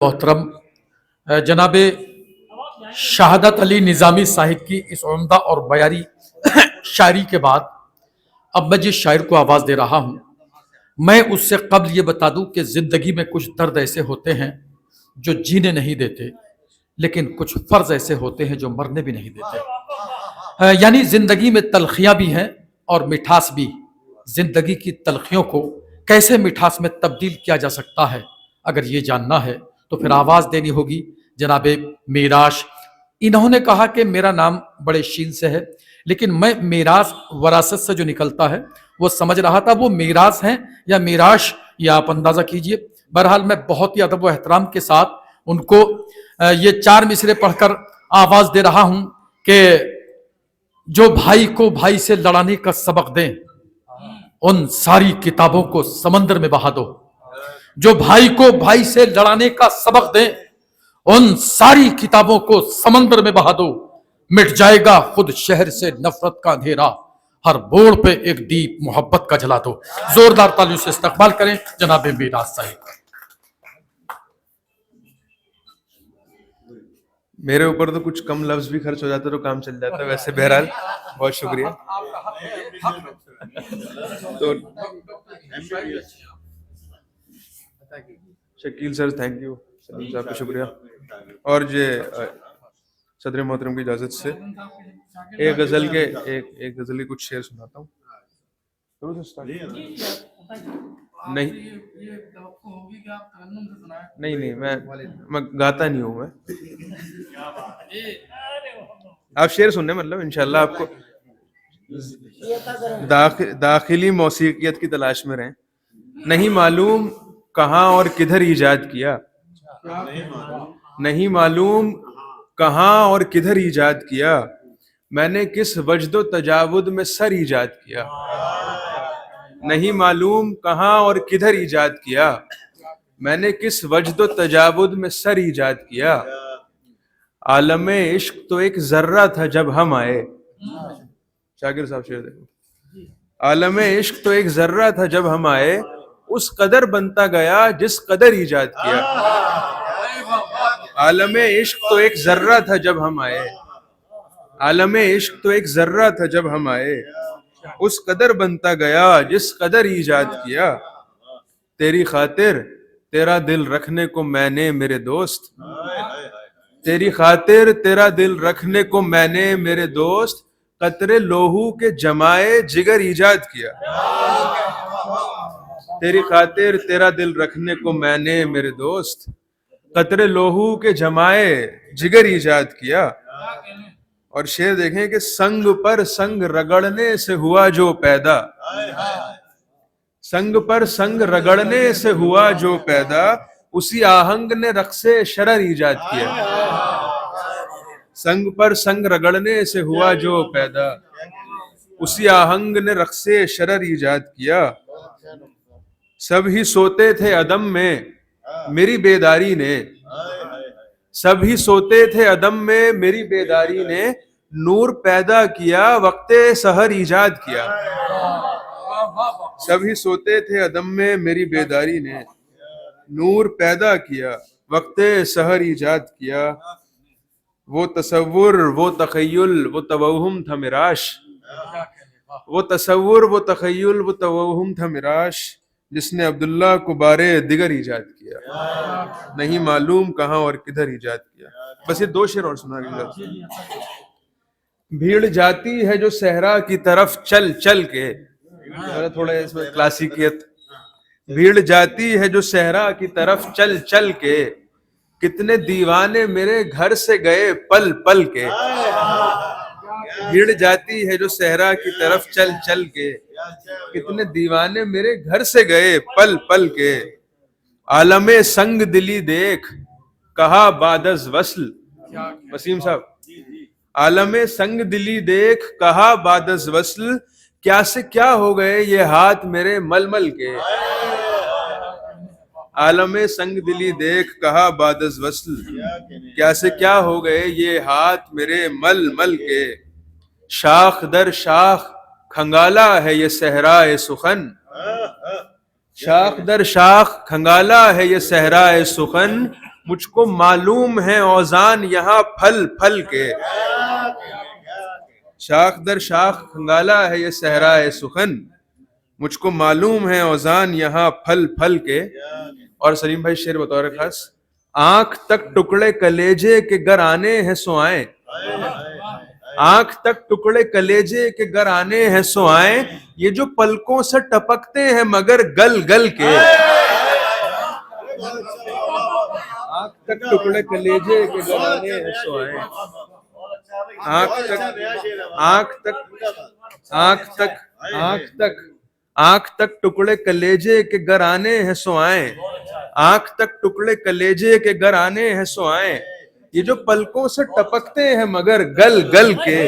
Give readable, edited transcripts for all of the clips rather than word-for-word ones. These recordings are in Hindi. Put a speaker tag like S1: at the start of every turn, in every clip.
S1: मोहतरम जनाब शहादत अली निज़ामी साहिब की इस उम्दा और बयारी शायरी के बाद अब मैं जिस शायर को आवाज़ दे रहा हूँ, मैं उससे कबल ये बता दूँ कि ज़िंदगी में कुछ दर्द ऐसे होते हैं जो जीने नहीं देते, लेकिन कुछ फ़र्ज ऐसे होते हैं जो मरने भी नहीं देते। यानी ज़िंदगी में तलखियाँ भी हैं और मिठास भी। ज़िंदगी की तलखियों को कैसे मिठास में तब्दील किया जा सकता है, अगर ये जानना है तो फिर आवाज़ देनी होगी जनाब मीराश। इन्होंने कहा कि मेरा नाम बड़े शीन से है, लेकिन मैं मीरास वरासत से जो निकलता है वो समझ रहा था वो मीरास हैं या मीराश, या आप अंदाज़ा कीजिए। बहरहाल मैं बहुत ही अदब व एहतराम के साथ उनको ये चार मिसरे पढ़कर आवाज़ दे रहा हूँ कि जो भाई को भाई से लड़ाने का सबक दें, उन सारी किताबों को समंदर में बहा दो। जो भाई को भाई से लड़ाने का सबक दें, उन सारी किताबों को समंदर में बहा दो। मिट जाएगा खुद शहर से नफरत का अंधेरा, हर बोर्ड पे एक दीप मोहब्बत का जला दो। जोरदार तालियों से इस्तकबाल करें जनाब मीराज साहिब।
S2: मेरे ऊपर तो कुछ कम लफ्ज भी खर्च हो जाते तो काम चल जाता। वैसे बहरहाल बहुत शुक्रिया। तो Shakeel sir thank you, Salim साहब का शुक्रिया। और ये सदर मोहतरम की इजाजत से एक गजल के कुछ शेर सुनाता हूँ। नहीं मैं गाता नहीं हूँ। मैं आप शेर सुनने मतलब इंशाल्लाह आपको दाखिली मौसीकियत की तलाश में रहें। नहीं मालूम कहाँ और किधर ईजाद किया, नहीं मालूम कहाँ और किधर ईजाद किया, मैंने किस वजदो तजावुद में सर ईजाद किया। नहीं मालूम कहाँ और किधर ईजाद किया, मैंने किस वजदो तजावुद में सर ईजाद किया। आलम इश्क तो एक जर्रा था जब हम आए। शाकिर साहब शेर देखो। आलम इश्क तो एक जर्रा था जब हम आए, उस कदर बनता गया जिस कदर ईजाद किया। आलम इश्क तो एक जर्रा था जब हम आए, आलम इश्क तो एक जर्रा था जब हम आए, उस कदर बनता गया जिस कदर ईजाद किया। तेरी खातिर तेरा दिल रखने को मैंने मेरे दोस्त, तेरी खातिर तेरा दिल रखने को मैंने मेरे दोस्त, कतरे लोहू के जमाए जिगर ईजाद किया। तेरी खातिर तेरा दिल रखने को मैंने मेरे दोस्त, कतरे लोहू के जमाए जिगर ईजाद किया। और शेर देखें कि संग पर संग रगड़ने से हुआ जो पैदा, संग पर संग रगड़ने से हुआ जो पैदा, उसी आहंग ने रक्से शरर ईजाद किया। संग पर संग रगड़ने से हुआ जो पैदा, उसी आहंग ने रक्से शरर ईजाद किया। सब ही सोते थे अदम में मेरी बेदारी ने, सब ही सोते थे अदम में मेरी बेदारी ने, नूर पैदा किया वक्ते सहर ईजाद किया। सब ही सोते थे अदम में मेरी बेदारी ने, नूर पैदा किया वक्ते सहर ईजाद किया। वो तसव्वुर वो तखय्युल वो तवहुम था मिराश, वो तसव्वुर वो तखय्युल वो तवहुम था मिराश, जिसने अब्दुल्ला को बारे दिगर ईजाद किया। नहीं मालूम कहाँ और किधर ईजाद किया। बस ये दो शेर और सुना दीजिए। भीड़ जाती है जो सहरा की तरफ चल चल के, थोड़ा इसमें क्लासिकियत। भीड़ जाती है जो सहरा की तरफ चल चल के, कितने दीवाने मेरे घर से गए पल पल के। भीड़ जाती है जो सहरा की तरफ चल चल के, कितने दीवाने मेरे घर से गए पल पल के। आलमे संग दिली देख कहा बादस वस्ल, वसीम साहब। आलमे संग दिली देख कहा बादस वस्ल, क्या से क्या हो गए ये हाथ मेरे मलमल के। आलमे संग दिली देख कहा बादस वस्ल, क्या से क्या हो गए ये हाथ मेरे मल मल के। शाख दर शाख खंगाला है ये सहराए सुखन, शाख दर शाख खंगाला है ये सहराए सुखन, मुझको मालूम है औजान यहाँ फल फल के। शाख दर शाख खंगाला है ये सहराए सुखन, मुझको मालूम है औजान यहाँ फल फल के। और सलीम भाई शेर बतौर खास, आंख तक टुकड़े कलेजे के गर आने हैं सो आए, आंख तक टुकड़े कलेजे के गर आने हैं सो आए, ये जो पलकों से टपकते हैं मगर गल गल के। आंख तक टुकड़े कलेजे के गर आने हैं सो आए, आंख तक आंख तक आंख तक आंख तक आंख तक टुकड़े कलेजे के गर आने हैं सो आए, आंख तक टुकड़े कलेजे के गर आने हैं सो आए, ये जो पलकों से टपकते हैं मगर गल गल के।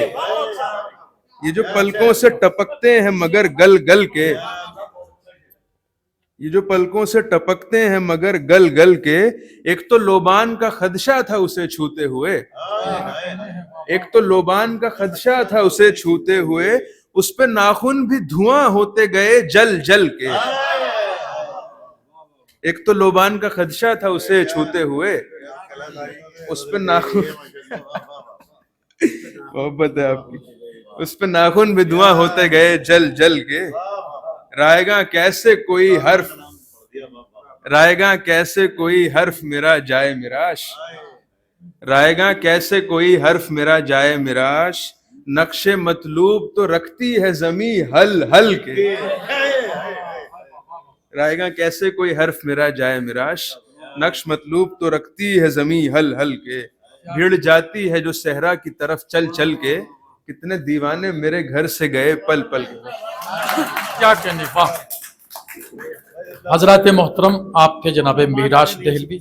S2: ये जो पलकों से टपकते हैं मगर गल गल के, ये जो पलकों से टपकते हैं मगर गल गल के। एक तो लोबान का खदशा था उसे छूते हुए, एक तो लोबान का खदशा था उसे छूते हुए, उस पे नाखून भी धुआं होते गए जल जल के। एक तो लोबान का खदशा था उसे छूते हुए, उस पे नाखून मोहब्बत है आपकी, उस पे नाखून भी धुआं होते गए जल जल के। रायगा कैसे कोई हर्फ, रायगा कैसे कोई हर्फ मेरा जाए मिराश, रायगा कैसे कोई हर्फ मेरा जाए मिराश, नक्शे मतलूब तो रखती है जमी हल हल के। रायगा कैसे कोई हर्फ मेरा जाए मिराश, नक्श मतलूब तो रखती है जमी हल हल के। भिड़ जाती है जो सहरा की तरफ चल चल के, कितने दीवाने मेरे घर से गए पल पल के।
S1: क्या कहने, वाह। हजरत मोहतरम आप थे जनाब मीराश दहलवी।